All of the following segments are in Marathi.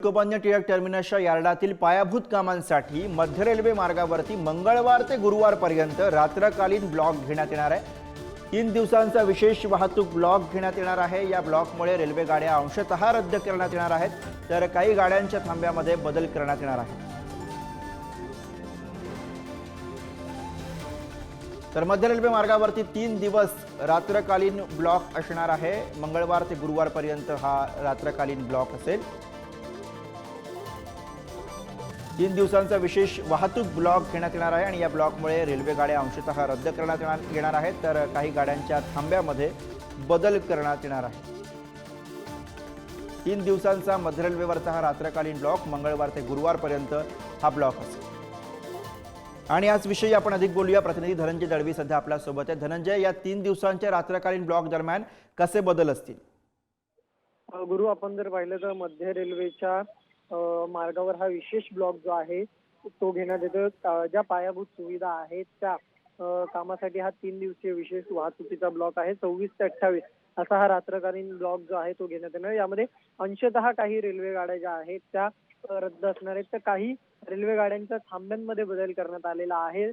लोकमान्य टिळक टर्मिनसच्या यार्डातील पायाभूत कामांसाठी मध्य रेल्वे मार्गावरती मंगळवार ते गुरुवारपर्यंत रात्रकालीन ब्लॉक घेण्यात येणार आहे। 3 दिवसांचा विशेष वाहतूक ब्लॉक घेण्यात येणार आहे। या ब्लॉकमुळे रेल्वे गाड्या अंशतः रद्द करण्यात येणार आहेत, तर काही गाड्यांच्या थांब्यामध्ये बदल करण्यात येणार आहे। तर मध्य रेल्वे मार्गावरती 3 दिवस रात्रकालीन ब्लॉक असणार आहे। मंगळवार ते गुरुवारपर्यंत हा रात्रकालीन ब्लॉक असेल। 3 दिवसांचा विशेष वाहतूक ब्लॉक घेण्यात येणार आहे आणि या ब्लॉकमुळे रेल्वे गाड्या अंशतः रद्द करण्यात येणार आहेत, तर काही गाड्यांच्या थांब्यामध्ये बदल करण्यात येणार आहे। 3 दिवसांचा मध्य रेल्वेवरचा हा रात्रकालीन ब्लॉक मंगळवार ते गुरुवारपर्यंत हा ब्लॉक असेल। आणि आज विषयी आपण अधिक बोलूया। प्रतिनिधी धनंजय दळवी सध्या आपल्या सोबत आहे। धनंजय, या 3 दिवसांच्या रात्रकालीन ब्लॉक दरम्यान कसे बदल असतील? गुरु, आपण जर पाहिलं तर मध्य रेल्वेच्या मार्गावर हा विशेष ब्लॉक जो आहे तो घेण्यात येतो। ज्या पायाभूत सुविधा आहेत त्या कामासाठी हा 3 दिवसीय विशेष वाहतुकीचा ब्लॉक आहे। 26 ते 28 असा हा रात्रकालीन ब्लॉक जो आहे तो घेण्यात येणार। यामध्ये अंशतः काही रेल्वे गाड्या ज्या आहेत त्या रद्द असणार आहेत, तर काही रेल्वे गाड्यांच्या थांब्यांमध्ये बदल करण्यात आलेला आहे।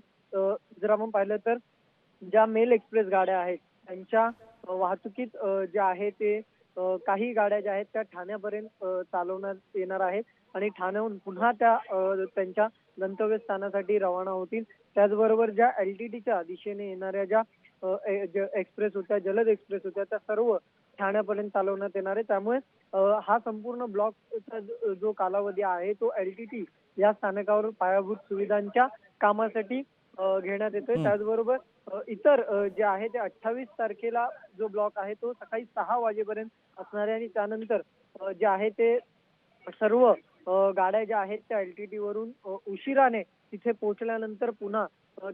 जर आपण पाहिलं तर ज्या मेल एक्सप्रेस गाड्या आहेत त्यांच्या वाहतुकीत जे आहे ते काही गाड्या ज्या आहेत त्या ठाण्यापर्यंत चालवण्यात येणार आहेत आणि ठाण्याहून पुन्हा त्या त्यांच्या गंतव्यस्थानासाठी रवाना होतील। त्याचबरोबर ज्या LTTच्या दिशेने येणाऱ्या ज्या एक्सप्रेस होत्या, जलद एक्सप्रेस होत्या, त्या सर्व ठाण्यापर्यंत चालवण्यात येणार आहे। त्यामुळे हा संपूर्ण ब्लॉकचा जो कालावधी आहे तो LTT या स्थानकावर पायाभूत सुविधांच्या कामासाठी घेण्यात येतोय। त्याचबरोबर इतर जे आहे ते 28 तारखेला जो ब्लॉक आहे तो सकाळी 6 वाजेपर्यंत असणार आहे आणि त्यानंतर जे आहे ते सर्व गाड्या ज्या आहेत त्या LTT वरून उशिराने तिथे पोहोचल्यानंतर पुन्हा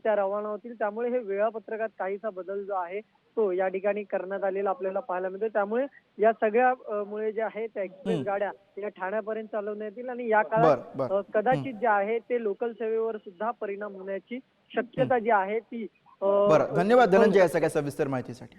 त्या रवाना होतील। त्यामुळे हे वेळापत्रकात काहीसा बदल जो आहे तो या ठिकाणी करण्यात आलेला आपल्याला पाहायला मिळतो। त्यामुळे या सगळ्या मुळे जे आहे त्या एक्सप्रेस गाड्या या ठाण्यापर्यंत चालवण्यात येतील आणि या काळात कदाचित जे आहे ते लोकल सेवेवर सुद्धा परिणाम होण्याची शक्यता जी आहे ती बरं, धन्यवाद धनंजय या सगळ्या सविस्तर माहितीसाठी।